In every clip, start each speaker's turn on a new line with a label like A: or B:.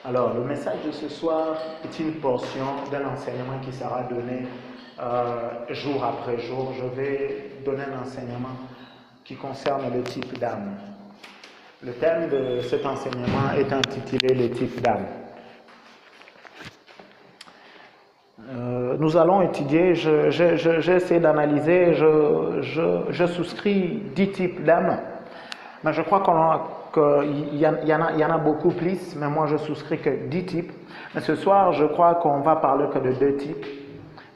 A: Alors, le message de ce soir est une portion d'un enseignement qui sera donné jour après jour. Je vais donner un enseignement qui concerne le type d'âme. Le thème de cet enseignement est intitulé le type d'âme. Nous allons étudier, j'ai essayé d'analyser, je souscris 10 types d'âme, mais je crois qu'il y en a beaucoup plus, mais moi je souscris que 10 types. Mais ce soir, je crois qu'on va parler que de 2 types,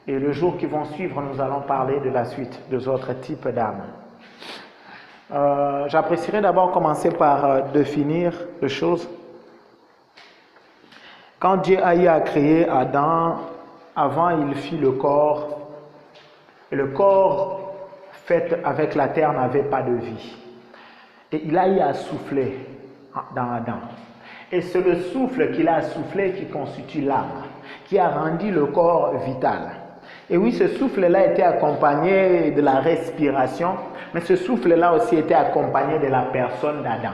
A: et le jour qui vont suivre, nous allons parler de la suite des autres types d'âme. J'apprécierais d'abord commencer par définir les choses. Quand Dieu a créé Adam, avant il fit le corps, et le corps fait avec la terre n'avait pas de vie. Et il a eu à souffler dans Adam. Et c'est le souffle qu'il a soufflé qui constitue l'âme, qui a rendu le corps vital. Et oui, ce souffle-là était accompagné de la respiration, mais ce souffle-là aussi était accompagné de la personne d'Adam.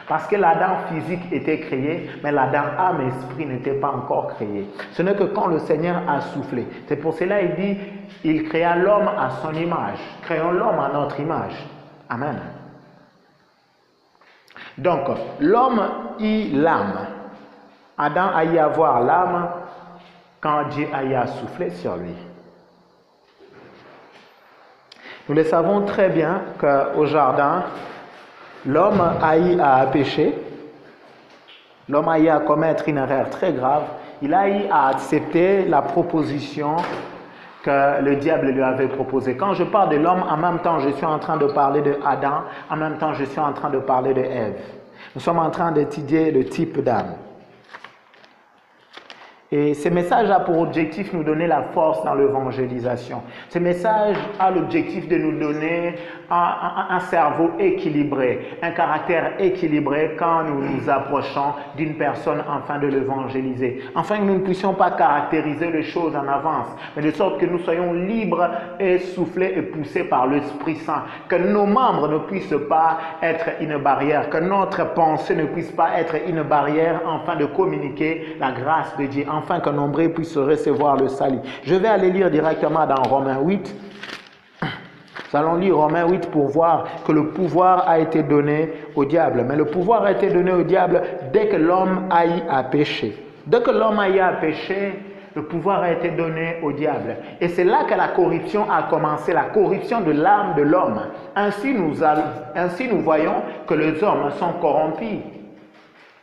A: Parce que l'Adam physique était créé, mais l'Adam âme et esprit n'était pas encore créé. Ce n'est que quand le Seigneur a soufflé. C'est pour cela qu'il dit, il créa l'homme à son image. Créons l'homme à notre image. Amen. Donc, l'homme et l'âme. Adam a eu à voir l'âme quand Dieu a eu à souffler sur lui. Nous le savons très bien qu'au jardin, l'homme a eu à pécher, l'homme a eu à commettre une erreur très grave, il a eu à accepter la proposition que le diable lui avait proposée. Quand je parle de l'homme, en même temps je suis en train de parler de Adam, en même temps je suis en train de parler de Ève. Nous sommes en train d'étudier le type d'âme. Et ce message a pour objectif de nous donner la force dans l'évangélisation. Ce message a l'objectif de nous donner un cerveau équilibré, un caractère équilibré quand nous nous approchons d'une personne afin de l'évangéliser. Afin que nous ne puissions pas caractériser les choses en avance, mais de sorte que nous soyons libres et soufflés et poussés par l'Esprit Saint. Que nos membres ne puissent pas être une barrière, que notre pensée ne puisse pas être une barrière afin de communiquer la grâce de Dieu, afin que nombreux puissent recevoir le salut. Je vais aller lire directement dans Romains 8. Nous allons lire Romains 8 pour voir que le pouvoir a été donné au diable. Mais le pouvoir a été donné au diable dès que l'homme a eu à pécher. Dès que l'homme a eu à pécher, le pouvoir a été donné au diable. Et c'est là que la corruption a commencé, la corruption de l'âme de l'homme. Ainsi nous voyons que les hommes sont corrompus.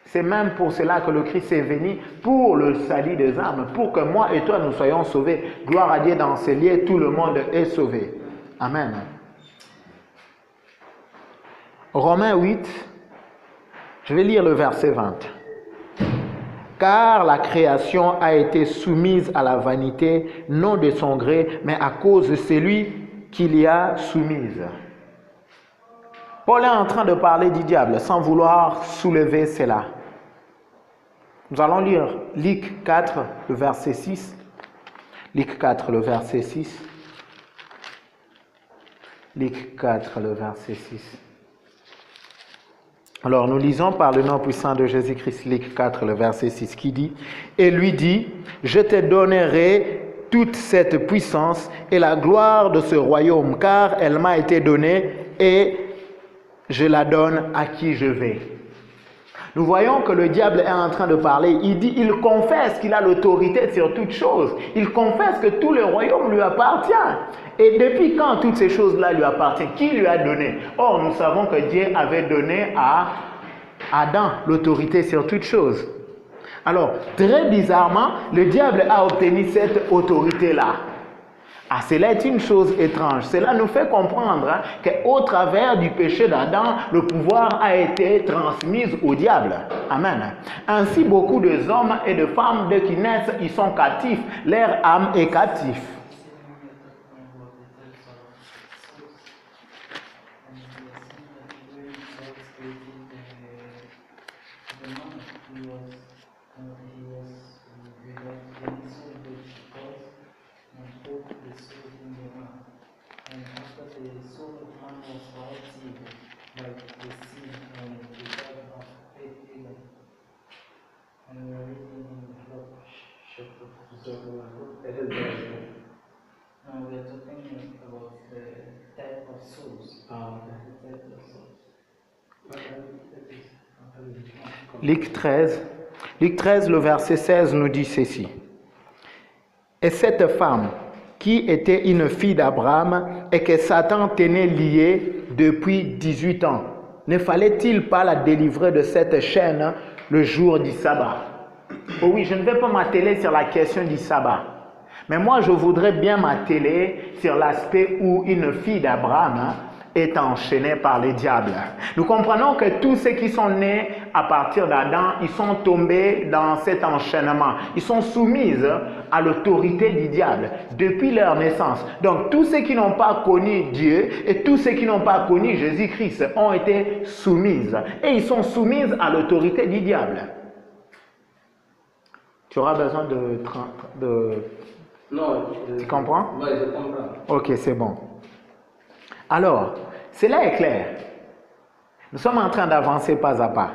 A: C'est même pour cela que le Christ est venu, pour le salut des âmes, pour que moi et toi nous soyons sauvés. Gloire à Dieu, dans ces lieux, tout le monde est sauvé. Amen. Romains 8, je vais lire le verset 20. Car la création a été soumise à la vanité, non de son gré, mais à cause de celui qui l'y a soumise. Paul est en train de parler du diable sans vouloir soulever cela. Nous allons lire Luc 4, le verset 6. Luc 4, le verset 6. Luc 4, le verset 6. Alors, nous lisons par le nom puissant de Jésus-Christ, Luc 4, le verset 6, qui dit, « Et lui dit, je te donnerai toute cette puissance et la gloire de ce royaume, car elle m'a été donnée et je la donne à qui je vais. » Nous voyons que le diable est en train de parler. Il confesse qu'il a l'autorité sur toutes choses. Il confesse que tout le royaume lui appartient. Et depuis quand toutes ces choses-là lui appartiennent? Qui lui a donné? Or, nous savons que Dieu avait donné à Adam l'autorité sur toutes choses. Alors, très bizarrement, le diable a obtenu cette autorité-là. Ah, cela est une chose étrange. Cela nous fait comprendre qu'au travers du péché d'Adam, le pouvoir a été transmis au diable. Amen. Ainsi, beaucoup d'hommes et de femmes, dès qu'ils naissent, ils sont captifs. Leur âme est captive. Luc 13. Luc 13, le verset 16 nous dit ceci. Et cette femme, qui était une fille d'Abraham et que Satan tenait liée depuis 18 ans, ne fallait-il pas la délivrer de cette chaîne le jour du sabbat? Oh oui, je ne vais pas m'atteler sur la question du sabbat. Mais moi, je voudrais bien m'atteler sur l'aspect où une fille d'Abraham est enchaînée par le diable. Nous comprenons que tous ceux qui sont nés à partir d'Adam, ils sont tombés dans cet enchaînement. Ils sont soumis à l'autorité du diable depuis leur naissance. Donc, tous ceux qui n'ont pas connu Dieu et tous ceux qui n'ont pas connu Jésus-Christ ont été soumis. Et ils sont soumis à l'autorité du diable. Tu auras besoin de...
B: Non.
A: Tu comprends?
B: Oui, je comprends.
A: Ok, c'est bon. Alors, cela est clair. Nous sommes en train d'avancer pas à pas.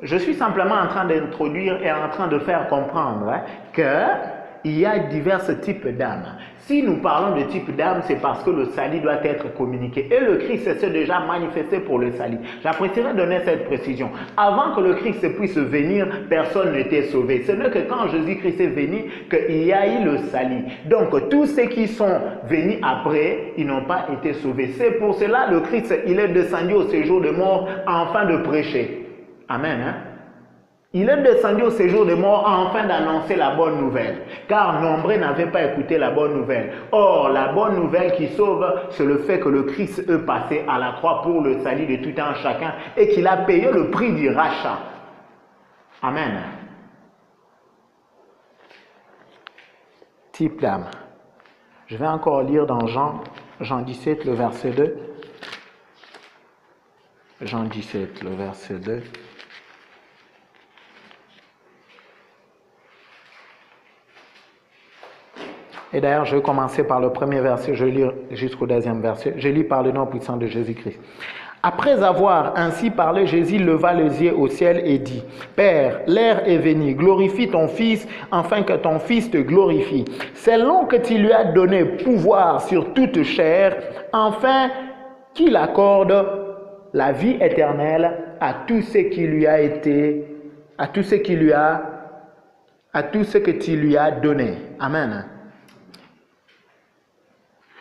A: Je suis simplement en train d'introduire et en train de faire comprendre qu'il y a divers types d'âmes. Si nous parlons de type d'âme, c'est parce que le salut doit être communiqué. Et le Christ s'est déjà manifesté pour le salut. J'apprécierais donner cette précision. Avant que le Christ puisse venir, personne n'était sauvé. Ce n'est que quand Jésus-Christ est venu qu'il y a eu le salut. Donc, tous ceux qui sont venus après, ils n'ont pas été sauvés. C'est pour cela que le Christ, il est descendu au séjour de mort afin de prêcher. Amen. Hein? Il est descendu au séjour de mort afin d'annoncer la bonne nouvelle, car nombreux n'avaient pas écouté la bonne nouvelle. Or, la bonne nouvelle qui sauve, c'est le fait que le Christ est passé à la croix pour le salut de tout un chacun et qu'il a payé le prix du rachat. Amen. Type d'âme. Je vais encore lire dans Jean 17, le verset 2. Jean 17, le verset 2. Et d'ailleurs, je vais commencer par le premier verset, je lis jusqu'au deuxième verset. Je lis par le nom puissant de Jésus-Christ. Après avoir ainsi parlé, Jésus leva les yeux au ciel et dit, « Père, l'heure est venue, glorifie ton Fils, afin que ton Fils te glorifie. Selon que tu lui as donné pouvoir sur toute chair, afin qu'il accorde la vie éternelle à tout ce qui lui a été, à tout ce que tu lui as donné. » Amen.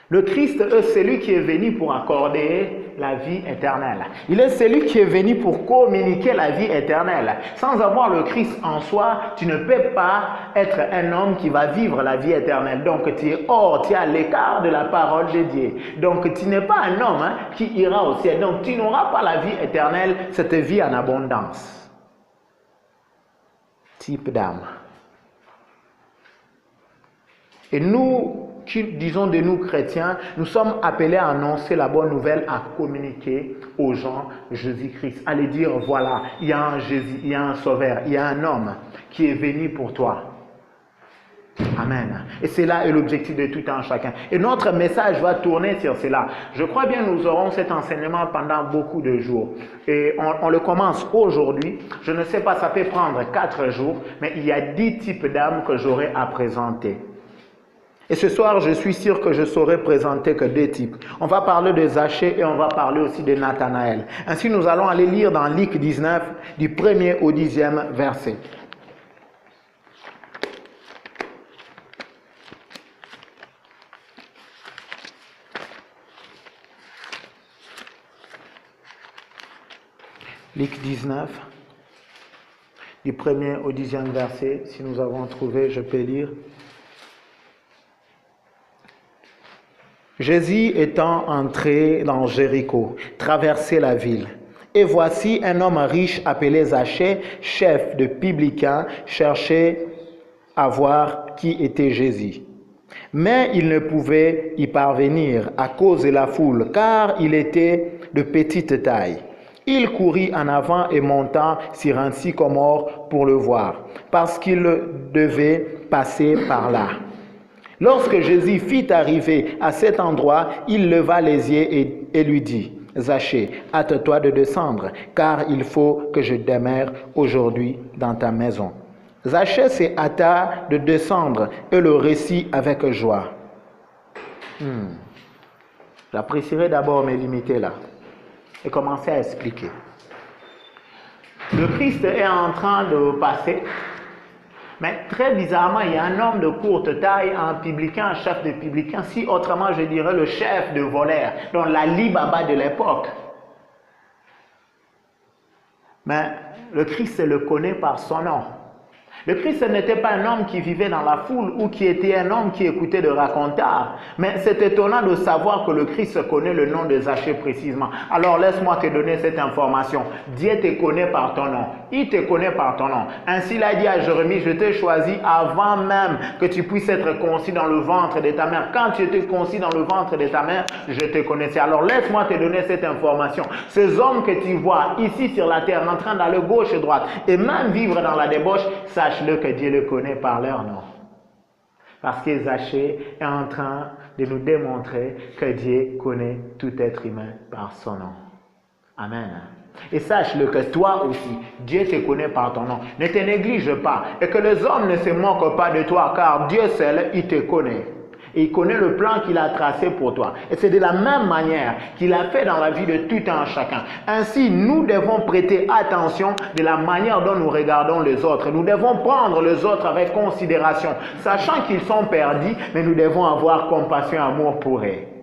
A: Le Christ est celui qui est venu pour accorder la vie éternelle. Il est celui qui est venu pour communiquer la vie éternelle. Sans avoir le Christ en soi, tu ne peux pas être un homme qui va vivre la vie éternelle. Donc tu es hors, tu es à l'écart de la parole de Dieu. Donc tu n'es pas un homme qui ira au ciel. Donc tu n'auras pas la vie éternelle, cette vie en abondance. Type d'âme. Et nous, qui disons de nous chrétiens, nous sommes appelés à annoncer la bonne nouvelle, à communiquer aux gens Jésus-Christ, à les dire voilà, il y a un Jésus, il y a un sauveur, il y a un homme qui est venu pour toi. Amen. Et c'est là l'objectif de tout un chacun. Et notre message va tourner sur cela. Je crois bien que nous aurons cet enseignement pendant beaucoup de jours. Et on le commence aujourd'hui. Je ne sais pas, ça peut prendre 4 jours, mais il y a 10 types d'âmes que j'aurai à présenter. Et ce soir, je suis sûr que je saurai présenter que 2 types. On va parler de Zachée et on va parler aussi de Nathanaël. Ainsi, nous allons aller lire dans Luc 19, du 1er au 10e verset. Luc 19, du 1er au 10e verset. Si nous avons trouvé, je peux lire. Jésus étant entré dans Jéricho, traversait la ville. Et voici un homme riche appelé Zachée, chef de publicains, cherchait à voir qui était Jésus. Mais il ne pouvait y parvenir à cause de la foule, car il était de petite taille. Il courut en avant et monta sur un sycomore pour le voir, parce qu'il devait passer par là. Lorsque Jésus fit arriver à cet endroit, il leva les yeux et lui dit, « Zachée, hâte-toi de descendre, car il faut que je demeure aujourd'hui dans ta maison. » Zachée se hâta de descendre et le récit avec joie. J'apprécierais d'abord me limiter là et commencer à expliquer. Le Christ est en train de passer, mais très bizarrement, il y a un homme de courte taille, un publicain, un chef de publicain, si autrement je dirais le chef de voleurs, donc l'Ali Baba de l'époque. Mais le Christ le connaît par son nom. Le Christ n'était pas un homme qui vivait dans la foule ou qui était un homme qui écoutait de racontars. Mais c'est étonnant de savoir que le Christ connaît le nom de Zachée précisément. Alors laisse-moi te donner cette information. Dieu te connaît par ton nom. Il te connaît par ton nom. Ainsi il a dit à Jérémie, je t'ai choisi avant même que tu puisses être conçu dans le ventre de ta mère. Quand tu étais conçu dans le ventre de ta mère, je te connaissais. Alors laisse-moi te donner cette information. Ces hommes que tu vois ici sur la terre en train d'aller gauche et droite et même vivre dans la débauche, sache-le que Dieu le connaît par leur nom. Parce que Zachée est en train de nous démontrer que Dieu connaît tout être humain par son nom. Amen. Et sache-le que toi aussi, Dieu te connaît par ton nom. Ne te néglige pas et que les hommes ne se moquent pas de toi car Dieu seul, il te connaît. Et il connaît le plan qu'il a tracé pour toi. Et c'est de la même manière qu'il a fait dans la vie de tout un chacun. Ainsi, nous devons prêter attention de la manière dont nous regardons les autres. Nous devons prendre les autres avec considération, sachant qu'ils sont perdus, mais nous devons avoir compassion et amour pour eux.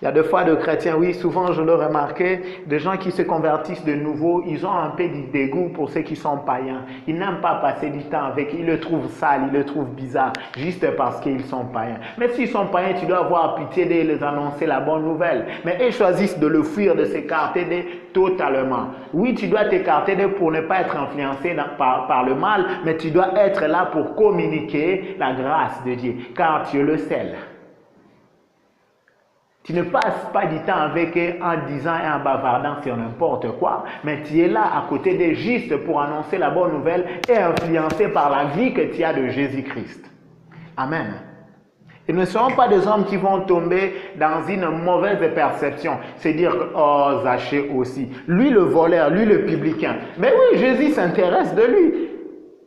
A: Il y a des fois de chrétiens, oui, souvent je l'ai remarqué, des gens qui se convertissent de nouveau, ils ont un peu du dégoût pour ceux qui sont païens. Ils n'aiment pas passer du temps avec eux, ils le trouvent sale, ils le trouvent bizarre, juste parce qu'ils sont païens. Mais s'ils sont païens, tu dois avoir pitié de les annoncer la bonne nouvelle. Mais ils choisissent de le fuir, de s'écarter d'eux totalement. Oui, tu dois t'écarter d'eux pour ne pas être influencé par le mal, mais tu dois être là pour communiquer la grâce de Dieu, car tu es le seul. Tu ne passes pas du temps avec eux en disant et en bavardant sur n'importe quoi, mais tu es là à côté d'eux juste pour annoncer la bonne nouvelle et influencé par la vie que tu as de Jésus-Christ. Amen. Ils ne seront pas des hommes qui vont tomber dans une mauvaise perception. C'est dire que, oh, Zachée aussi. Lui le voleur, lui le publicain. Mais oui, Jésus s'intéresse de lui.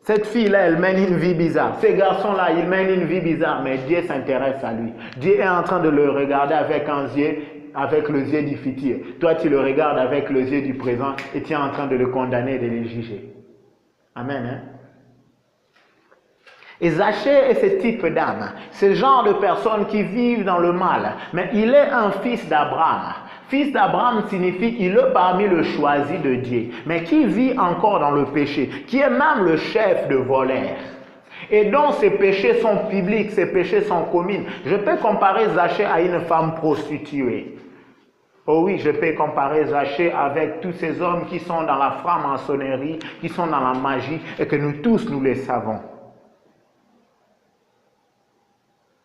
A: Cette fille-là, elle mène une vie bizarre. Ces garçons-là, ils mènent une vie bizarre, mais Dieu s'intéresse à lui. Dieu est en train de le regarder avec les yeux du futur. Toi, tu le regardes avec les yeux du présent et tu es en train de le condamner et de le juger. Amen. Hein? Et Zachée est ce type d'âme, ce genre de personnes qui vivent dans le mal. Mais il est un fils d'Abraham. Fils d'Abraham signifie qu'il est parmi le choisi de Dieu, mais qui vit encore dans le péché, qui est même le chef de voleurs. Et donc ses péchés sont publics, ses péchés sont communs. Je peux comparer Zachée à une femme prostituée. Oh oui, je peux comparer Zachée avec tous ces hommes qui sont dans la franc-maçonnerie, qui sont dans la magie, et que nous tous, nous les savons.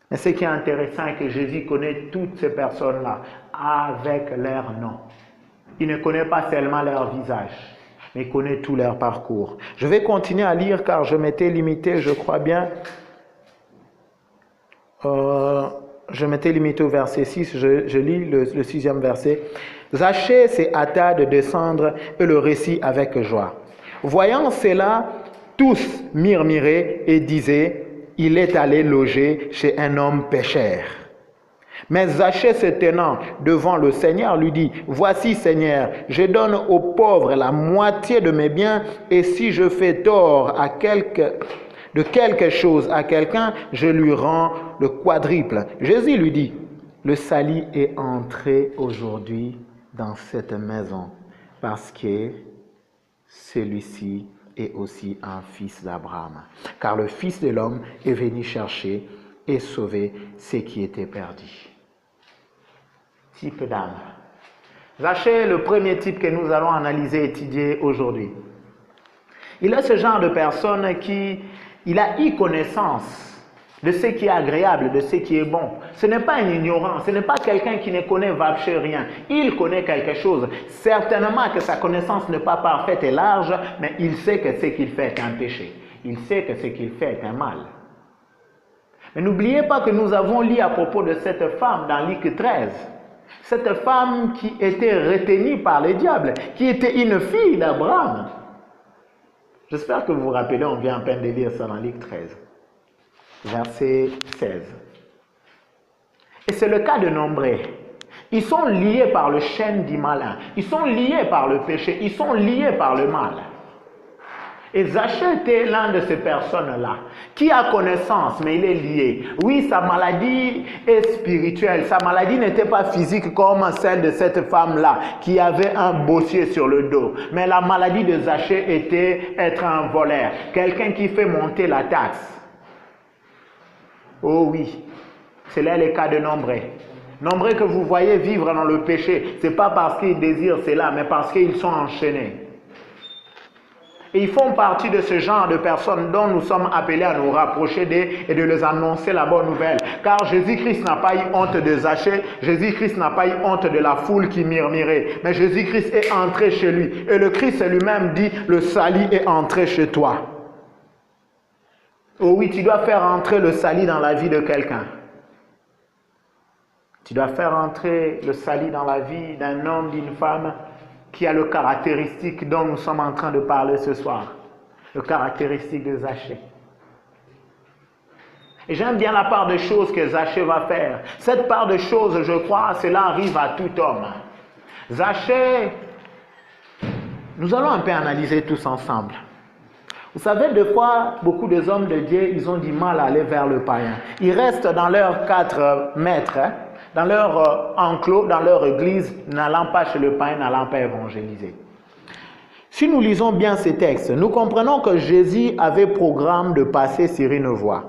A: Mais ce qui est intéressant est que Jésus connaît toutes ces personnes-là avec leur nom. Il ne connaît pas seulement leur visage, mais il connaît tout leur parcours. Je vais continuer à lire car je m'étais limité, je crois bien. Je m'étais limité au verset 6, je lis le 6e verset. Zachée s'est hâta de descendre et le récit avec joie. Voyant cela, tous murmuraient et disaient, il est allé loger chez un homme pécheur. Mais Zachée se tenant devant le Seigneur lui dit, voici Seigneur, je donne aux pauvres la moitié de mes biens et si je fais tort de quelque chose à quelqu'un, je lui rends le quadruple. Jésus lui dit, le salut est entré aujourd'hui dans cette maison parce que celui-ci est aussi un fils d'Abraham. Car le Fils de l'homme est venu chercher et sauver ce qui était perdu. Type d'âme. Zachée est le premier type que nous allons analyser et étudier aujourd'hui. Il est ce genre de personne il a eu connaissance de ce qui est agréable, de ce qui est bon. Ce n'est pas un ignorant, ce n'est pas quelqu'un qui ne connaît rien. Il connaît quelque chose. Certainement que sa connaissance n'est pas parfaite et large, mais il sait que ce qu'il fait est un péché. Il sait que ce qu'il fait est un mal. Mais n'oubliez pas que nous avons lu à propos de cette femme dans Luc 13. Cette femme qui était retenue par le diable, qui était une fille d'Abraham. J'espère que vous vous rappelez, on vient à peine de lire ça dans Luc 13. Verset 16. Et c'est le cas de nombreux. Ils sont liés par le chêne du malin. Ils sont liés par le péché. Ils sont liés par le mal. Et Zachée était l'un de ces personnes-là, qui a connaissance, mais il est lié. Oui, sa maladie est spirituelle. Sa maladie n'était pas physique comme celle de cette femme-là, qui avait un bossier sur le dos. Mais la maladie de Zachée était être un voleur, quelqu'un qui fait monter la taxe. Oh oui, c'est là le cas de Nombreux. Nombreux que vous voyez vivre dans le péché, ce n'est pas parce qu'ils désirent cela, mais parce qu'ils sont enchaînés. Et ils font partie de ce genre de personnes dont nous sommes appelés à nous rapprocher d'eux et de leur annoncer la bonne nouvelle. Car Jésus-Christ n'a pas eu honte de Zachée, Jésus-Christ n'a pas eu honte de la foule qui murmurait. Mais Jésus-Christ est entré chez lui. Et le Christ lui-même dit, le salut est entré chez toi. Oh oui, tu dois faire entrer le salut dans la vie de quelqu'un. Tu dois faire entrer le salut dans la vie d'un homme, d'une femme, qui a le caractéristique dont nous sommes en train de parler ce soir. Le caractéristique de Zachée. Et j'aime bien la part de choses que Zachée va faire. Cette part de choses, je crois, cela arrive à tout homme. Zachée, nous allons un peu analyser tous ensemble. Vous savez, des fois, beaucoup des hommes de Dieu, ils ont du mal à aller vers le païen. Ils restent dans leurs 4 mètres, dans leur enclos, dans leur église, n'allant pas chez le païen, n'allant pas évangéliser. Si nous lisons bien ces textes, nous comprenons que Jésus avait programme de passer sur une voie.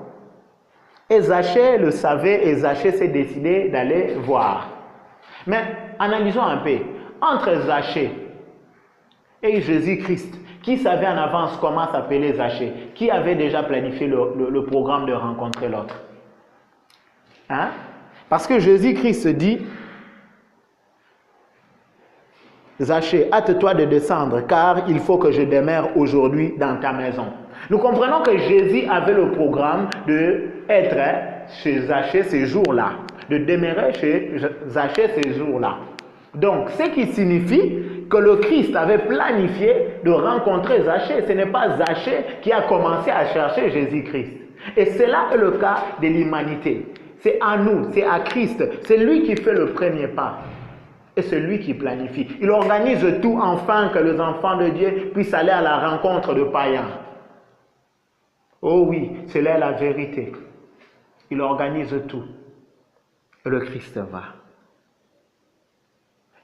A: Et Zachée le savait et Zachée s'est décidé d'aller voir. Mais analysons un peu. Entre Zachée et Jésus-Christ, qui savait en avance comment s'appelait Zachée? Qui avait déjà planifié le programme de rencontrer l'autre? Hein? Parce que Jésus-Christ dit, Zachée, hâte-toi de descendre, car il faut que je demeure aujourd'hui dans ta maison. Nous comprenons que Jésus avait le programme d'être chez Zachée ces jours-là, de demeurer chez Zachée ces jours-là. Donc, ce qui signifie que le Christ avait planifié de rencontrer Zachée. Ce n'est pas Zachée qui a commencé à chercher Jésus-Christ. Et cela est le cas de l'humanité. C'est à nous, c'est à Christ. C'est lui qui fait le premier pas. Et c'est lui qui planifie. Il organise tout afin que les enfants de Dieu puissent aller à la rencontre de païens. Oh oui, c'est là la vérité. Il organise tout. Et le Christ va.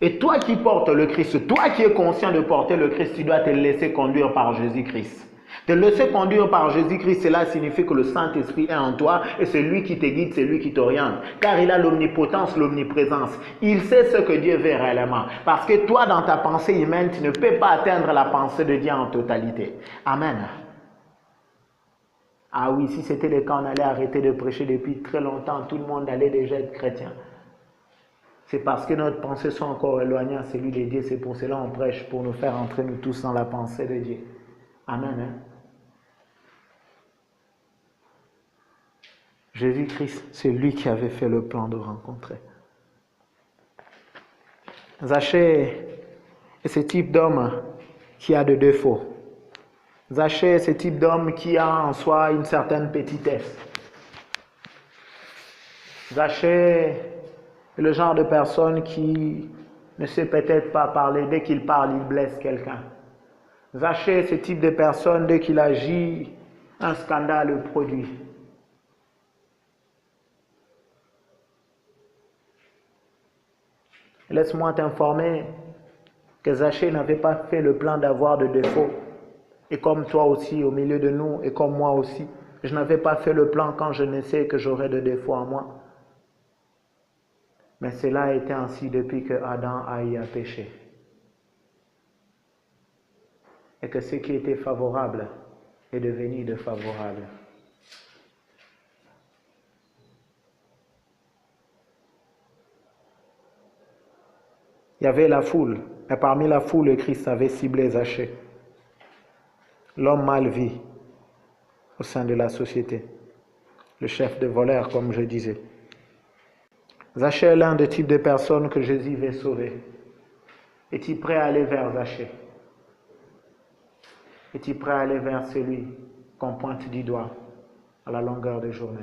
A: Et toi qui portes le Christ, toi qui es conscient de porter le Christ, tu dois te laisser conduire par Jésus-Christ. Te laisser conduire par Jésus-Christ, cela signifie que le Saint-Esprit est en toi et c'est lui qui te guide, c'est lui qui t'oriente. Car il a l'omnipotence, l'omniprésence. Il sait ce que Dieu veut réellement. Parce que toi, dans ta pensée humaine, tu ne peux pas atteindre la pensée de Dieu en totalité. Amen. Ah oui, si c'était le cas, on allait arrêter de prêcher depuis très longtemps. Tout le monde allait déjà être chrétien. C'est parce que notre pensée sont encore éloignées à celui de Dieu. C'est pour cela qu'on prêche, pour nous faire entrer nous tous dans la pensée de Dieu. Amen. Hein? Jésus-Christ, c'est lui qui avait fait le plan de rencontrer. Zachée est ce type d'homme qui a des défauts. Zachée est ce type d'homme qui a en soi une certaine petitesse. Zachée est le genre de personne qui ne sait peut-être pas parler. Dès qu'il parle, il blesse quelqu'un. Zachée est ce type de personne, dès qu'il agit, un scandale produit. Laisse-moi t'informer que Zachée n'avait pas fait le plan d'avoir de défauts. Et comme toi aussi, au milieu de nous, et comme moi aussi, je n'avais pas fait le plan quand je ne sais que j'aurais de défauts en moi. Mais cela a été ainsi depuis que Adam a eu à pécher. Et que ce qui était favorable est devenu défavorable. Il y avait la foule, et parmi la foule, le Christ avait ciblé Zachée. L'homme mal vu au sein de la société. Le chef de voleurs, comme je disais. Zachée est l'un des types de personnes que Jésus veut sauver. Es-tu prêt à aller vers Zachée? Es-tu prêt à aller vers celui qu'on pointe du doigt à la longueur des journées?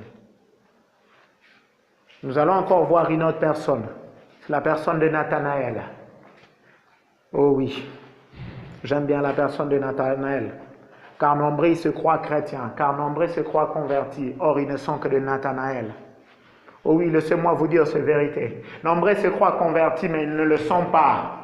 A: Nous allons encore voir une autre personne C'est la personne de Nathanaël. Oh oui, j'aime bien la personne de Nathanaël. Car nombreux ils se croient chrétiens, car nombreux se croient convertis. Or, ils ne sont que de Nathanaël. Oh oui, laissez-moi vous dire cette vérité. Nombreux se croient convertis, mais ils ne le sont pas.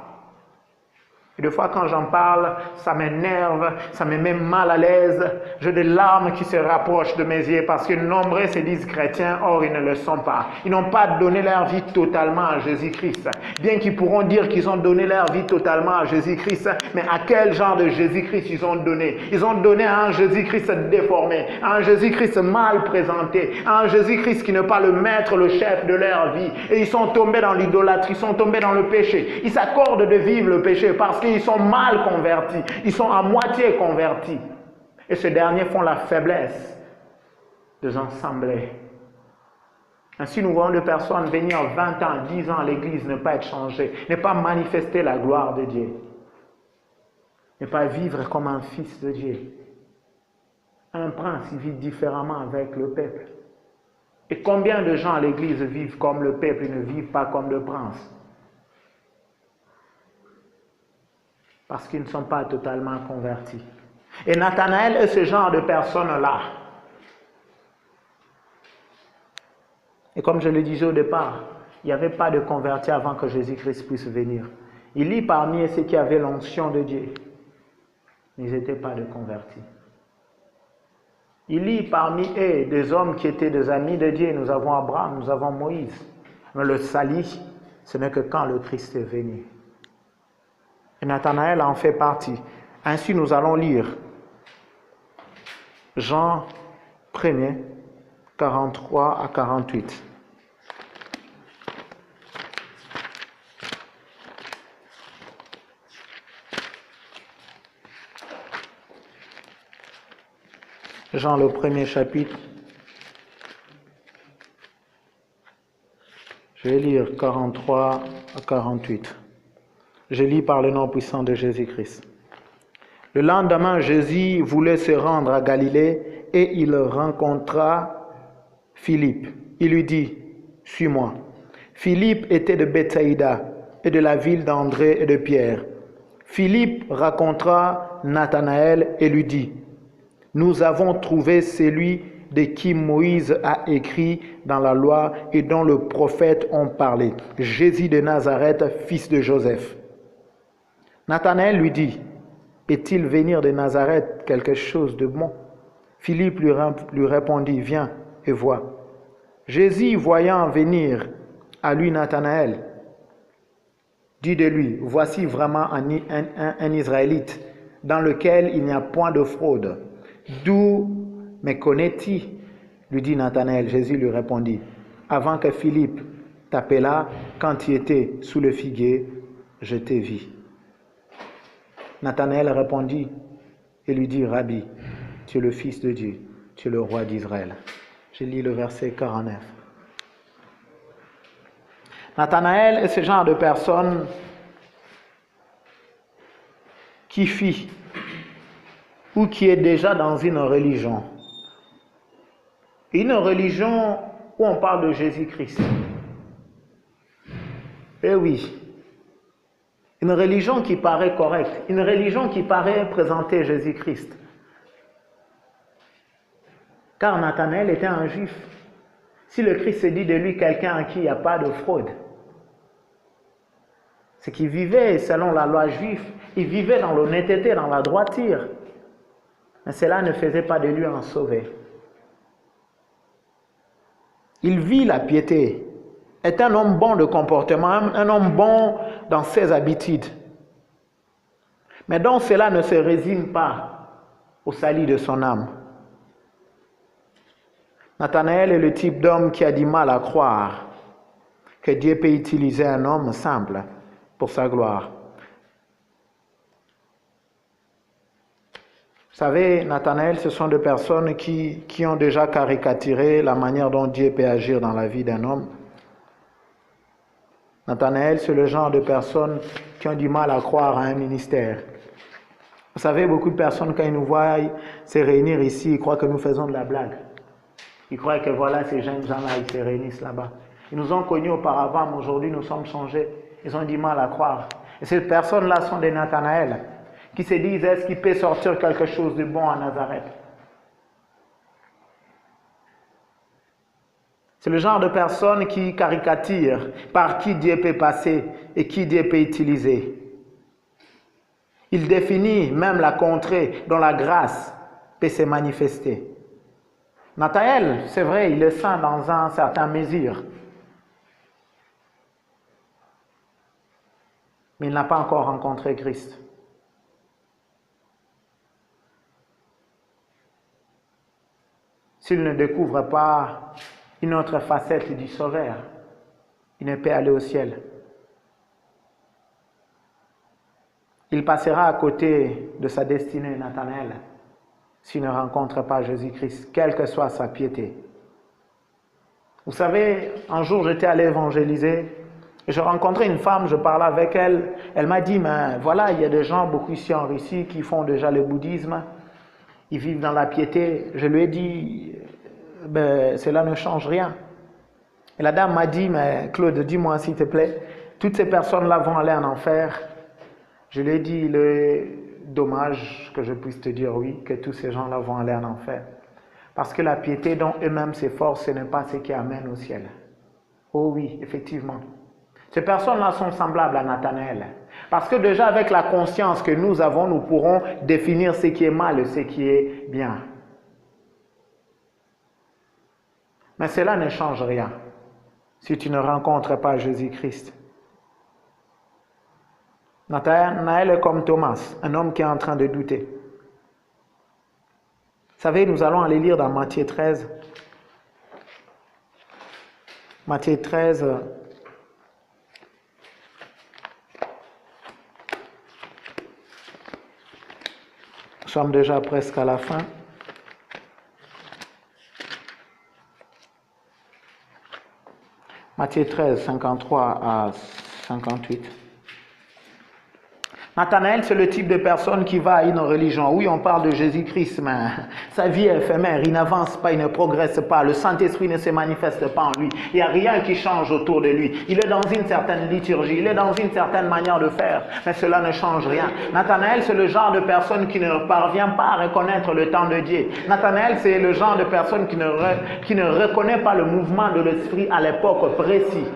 A: Et des fois, quand j'en parle, ça m'énerve, ça me met mal à l'aise. J'ai des larmes qui se rapprochent de mes yeux parce que nombreux se disent chrétiens, or ils ne le sont pas. Ils n'ont pas donné leur vie totalement à Jésus-Christ. Bien qu'ils pourront dire qu'ils ont donné leur vie totalement à Jésus-Christ, mais à quel genre de Jésus-Christ ils ont donné? Ils ont donné à un Jésus-Christ déformé, à un Jésus-Christ mal présenté, à un Jésus-Christ qui n'est pas le maître, le chef de leur vie. Et ils sont tombés dans l'idolâtrie, ils sont tombés dans le péché. Ils s'accordent de vivre le péché parce qu'ils sont mal convertis, ils sont à moitié convertis. Et ces derniers font la faiblesse de s'assembler. Ainsi, nous voyons des personnes venir 20 ans, 10 ans à l'église, ne pas être changées, ne pas manifester la gloire de Dieu, ne pas vivre comme un fils de Dieu. Un prince, il vit différemment avec le peuple. Et combien de gens à l'église vivent comme le peuple et ne vivent pas comme le prince? Parce qu'ils ne sont pas totalement convertis. Et Nathanaël est ce genre de personne-là. Et comme je le disais au départ, il n'y avait pas de convertis avant que Jésus-Christ puisse venir. Il lit parmi ceux qui avaient l'onction de Dieu. Ils n'étaient pas de convertis. Il lit parmi eux des hommes qui étaient des amis de Dieu. Nous avons Abraham, nous avons Moïse. Mais le salut, ce n'est que quand le Christ est venu. Et Nathanaël en fait partie. Ainsi, nous allons lire Jean 1er, 43 à 48. Jean, le premier chapitre. Je vais lire 43 à 48. Je lis par le nom puissant de Jésus-Christ. Le lendemain, Jésus voulait se rendre à Galilée et il rencontra Philippe. Il lui dit, « Suis-moi. » Philippe était de Bethsaïda et de la ville d'André et de Pierre. Philippe rencontra Nathanaël et lui dit, « Nous avons trouvé celui de qui Moïse a écrit dans la loi et dont le prophète ont parlé, Jésus de Nazareth, fils de Joseph. » Nathanaël lui dit, « Est-il venir de Nazareth quelque chose de bon? » Philippe lui répondit, « Viens et vois. » Jésus, voyant venir à lui Nathanaël, dit de lui, « Voici vraiment un Israélite dans lequel il n'y a point de fraude. D'où me connais-tu? » lui dit Nathanaël. Jésus lui répondit, « Avant que Philippe t'appelât, quand tu étais sous le figuier, je t'ai vu. » Nathanaël répondit et lui dit, « Rabbi, tu es le Fils de Dieu, tu es le roi d'Israël. » Je lis le verset 49. Nathanaël est ce genre de personne qui fuit ou qui est déjà dans une religion. Une religion où on parle de Jésus-Christ. Eh oui. Une religion qui paraît correcte, une religion qui paraît présenter Jésus-Christ. Car Nathanaël était un juif. Si le Christ se dit de lui quelqu'un à qui il n'y a pas de fraude, c'est qu'il vivait selon la loi juive, il vivait dans l'honnêteté, dans la droiture. Mais cela ne faisait pas de lui un sauvé. Il vit la piété, est un homme bon de comportement, un homme bon dans ses habitudes. Mais donc cela ne se résume pas au salut de son âme. Nathanaël est le type d'homme qui a du mal à croire que Dieu peut utiliser un homme simple pour sa gloire. Vous savez, Nathanaël, ce sont des personnes qui ont déjà caricaturé la manière dont Dieu peut agir dans la vie d'un homme. Nathanaël, c'est le genre de personnes qui ont du mal à croire à un ministère. Vous savez, beaucoup de personnes, quand ils nous voient se réunir ici, ils croient que nous faisons de la blague. Ils croient que voilà, ces jeunes gens-là, ils se réunissent là-bas. Ils nous ont connus auparavant, mais aujourd'hui nous sommes changés. Ils ont du mal à croire. Et ces personnes-là sont des Nathanaël qui se disent, est-ce qu'il peut sortir quelque chose de bon à Nazareth? C'est le genre de personnes qui caricaturent par qui Dieu peut passer et qui Dieu peut utiliser. Il définit même la contrée dont la grâce peut se manifester. Nathanaël, c'est vrai, il est saint dans une certaine mesure. Mais il n'a pas encore rencontré Christ. S'il ne découvre pas une autre facette du Sauveur, il ne peut aller au ciel. Il passera à côté de sa destinée, Nathanaël, s'il ne rencontre pas Jésus-Christ, quelle que soit sa piété. Vous savez, un jour j'étais allé évangéliser et je rencontrais une femme, je parlais avec elle. Elle m'a dit, mais voilà, il y a des gens, beaucoup ici en Russie, qui font déjà le bouddhisme. Ils vivent dans la piété. Je lui ai dit, ben, cela ne change rien. Et la dame m'a dit, mais Claude, dis-moi s'il te plaît, toutes ces personnes-là vont aller en enfer. Je lui ai dit, il est dommage que je puisse te dire oui, que tous ces gens-là vont aller en enfer. Parce que la piété dont eux-mêmes s'efforcent, ce n'est pas ce qui amène au ciel. Oh oui, effectivement. Ces personnes-là sont semblables à Nathanaël. Parce que déjà avec la conscience que nous avons, nous pourrons définir ce qui est mal et ce qui est bien. Mais cela ne change rien si tu ne rencontres pas Jésus-Christ. Nathanaël est comme Thomas, un homme qui est en train de douter. Vous savez, nous allons aller lire dans Matthieu 13. Matthieu 13. Nous sommes déjà presque à la fin. Matthieu 13, 53 à 58. Nathanaël, c'est le type de personne qui va à une religion. Oui, on parle de Jésus-Christ, mais sa vie est éphémère, il n'avance pas, il ne progresse pas, le Saint-Esprit ne se manifeste pas en lui. Il n'y a rien qui change autour de lui. Il est dans une certaine liturgie, il est dans une certaine manière de faire, mais cela ne change rien. Nathanaël, c'est le genre de personne qui ne parvient pas à reconnaître le temps de Dieu. Nathanaël, c'est le genre de personne qui ne reconnaît pas le mouvement de l'Esprit à l'époque précise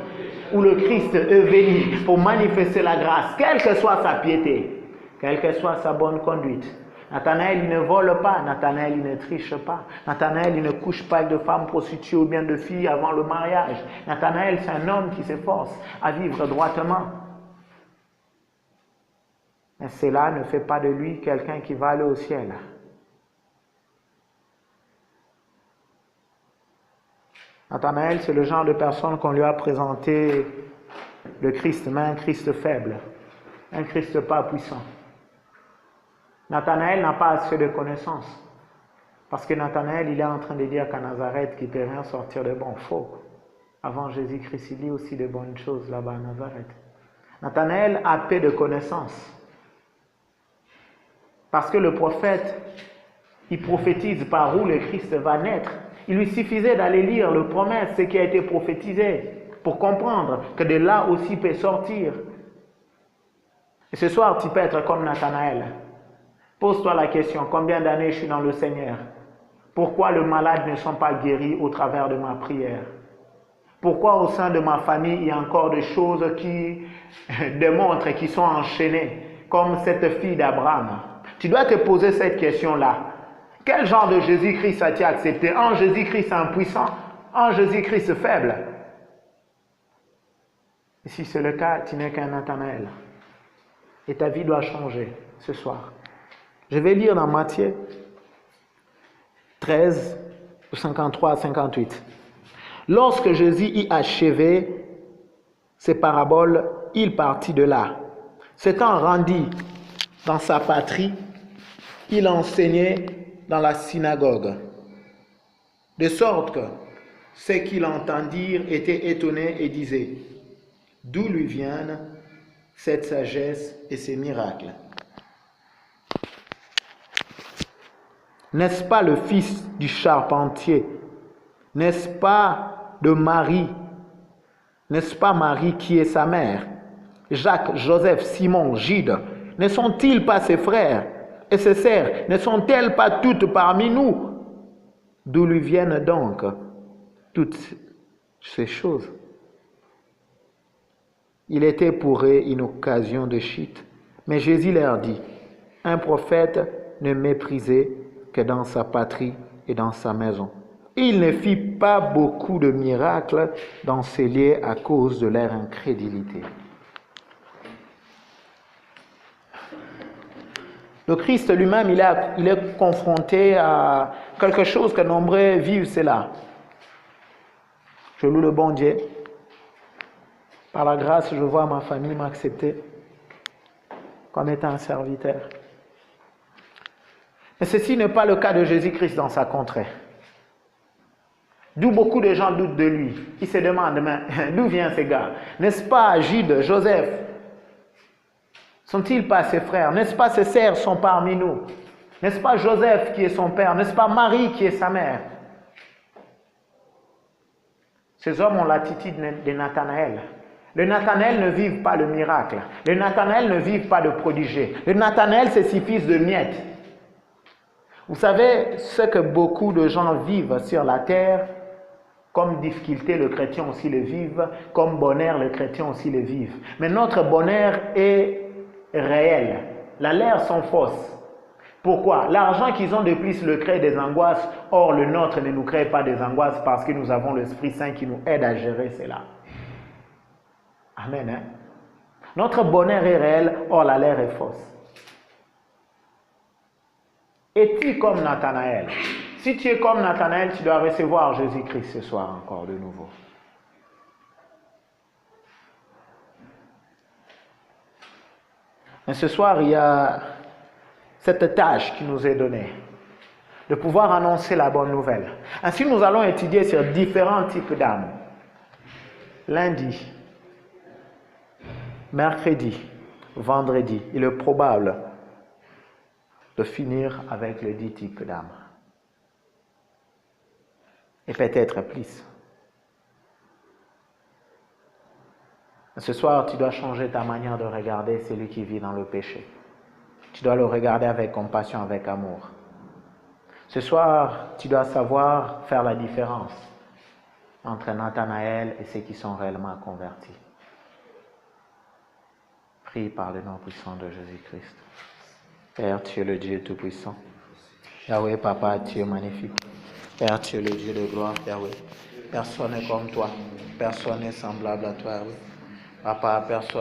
A: où le Christ est venu pour manifester la grâce, quelle que soit sa piété, quelle que soit sa bonne conduite. Nathanaël, il ne vole pas, Nathanaël, il ne triche pas, Nathanaël, il ne couche pas avec de femmes prostituées ou bien de filles avant le mariage. Nathanaël, c'est un homme qui s'efforce à vivre droitement. Mais cela ne fait pas de lui quelqu'un qui va aller au ciel. Nathanaël, c'est le genre de personne qu'on lui a présenté le Christ, mais un Christ faible, un Christ pas puissant. Nathanaël n'a pas assez de connaissances, parce que Nathanaël, il est en train de dire qu'à Nazareth, qu'il ne peut rien sortir de bon. Faux. Avant Jésus-Christ, il y a aussi de bonnes choses là-bas à Nazareth. Nathanaël a peu de connaissances, parce que le prophète, il prophétise par où le Christ va naître. Il lui suffisait d'aller lire le promesse, ce qui a été prophétisé, pour comprendre que de là aussi peut sortir. Et ce soir, tu peux être comme Nathanaël. Pose-toi la question, combien d'années je suis dans le Seigneur? Pourquoi les malades ne sont pas guéris au travers de ma prière? Pourquoi au sein de ma famille, il y a encore des choses qui démontrent qu'ils sont enchaînées, comme cette fille d'Abraham? Tu dois te poser cette question-là. Quel genre de Jésus-Christ as-tu accepté? Un Jésus-Christ impuissant, un Jésus-Christ faible? Et si c'est le cas, tu n'es qu'un Nathanaël. Et ta vie doit changer ce soir. Je vais lire dans Matthieu 13, 53 à 58. Lorsque Jésus y achevait ses paraboles, il partit de là. S'étant rendu dans sa patrie, il enseignait dans la synagogue, de sorte que ceux qui l'entendirent étaient étonnés et disaient, d'où lui viennent cette sagesse et ces miracles? N'est-ce pas le fils du charpentier? N'est-ce pas de Marie, N'est-ce pas Marie qui est sa mère? Jacques, Joseph, Simon, Jude, ne sont-ils pas ses frères et ses sœurs? Ne sont-elles pas toutes parmi nous? D'où lui viennent donc toutes ces choses? Il était pour eux une occasion de chute. Mais Jésus leur dit, un prophète ne méprisé que dans sa patrie et dans sa maison. Il ne fit pas beaucoup de miracles dans ces lieux à cause de leur incrédulité. Le Christ lui-même, il est confronté à quelque chose que nombreux vivent, c'est là. Je loue le bon Dieu. Par la grâce, je vois ma famille m'accepter comme étant un serviteur. Mais ceci n'est pas le cas de Jésus-Christ dans sa contrée. D'où beaucoup de gens doutent de lui. Ils se demandent, mais d'où viennent ces gars? N'est-ce pas Jude, Joseph? Sont-ils pas ses frères? N'est-ce pas ses sœurs sont parmi nous? N'est-ce pas Joseph qui est son père? N'est-ce pas Marie qui est sa mère? Ces hommes ont l'attitude de Nathanaël. Le Nathanaël ne vive pas le miracle. Le Nathanaël ne vive pas de prodigie. Le Nathanaël, c'est ses fils de miettes. Vous savez, ce que beaucoup de gens vivent sur la terre, comme difficulté, le chrétien aussi le vive, comme bonheur, le chrétien aussi le vive. Mais notre bonheur est réel. La leur sont fausses. Pourquoi? L'argent qu'ils ont de plus le crée des angoisses, or le nôtre ne nous crée pas des angoisses parce que nous avons l'Esprit Saint qui nous aide à gérer cela. Amen. Hein? Notre bonheur est réel, or la leur est fausse. Es-tu comme Nathanaël? Si tu es comme Nathanaël, tu dois recevoir Jésus-Christ ce soir encore de nouveau. Mais ce soir, il y a cette tâche qui nous est donnée, de pouvoir annoncer la bonne nouvelle. Ainsi, nous allons étudier sur différents types d'âmes. Lundi, mercredi, vendredi, il est probable de finir avec les 10 types d'âmes. Et peut-être plus. Ce soir, tu dois changer ta manière de regarder celui qui vit dans le péché. Tu dois le regarder avec compassion, avec amour. Ce soir, tu dois savoir faire la différence entre Nathanaël et ceux qui sont réellement convertis. Prie par le nom puissant de Jésus-Christ. Père, tu es le Dieu Tout-Puissant. Yahweh, Papa, tu es magnifique. Père, tu es le Dieu de gloire, Yahweh. Personne n'est comme toi. Personne n'est semblable à toi, Yahweh. Papa, personne.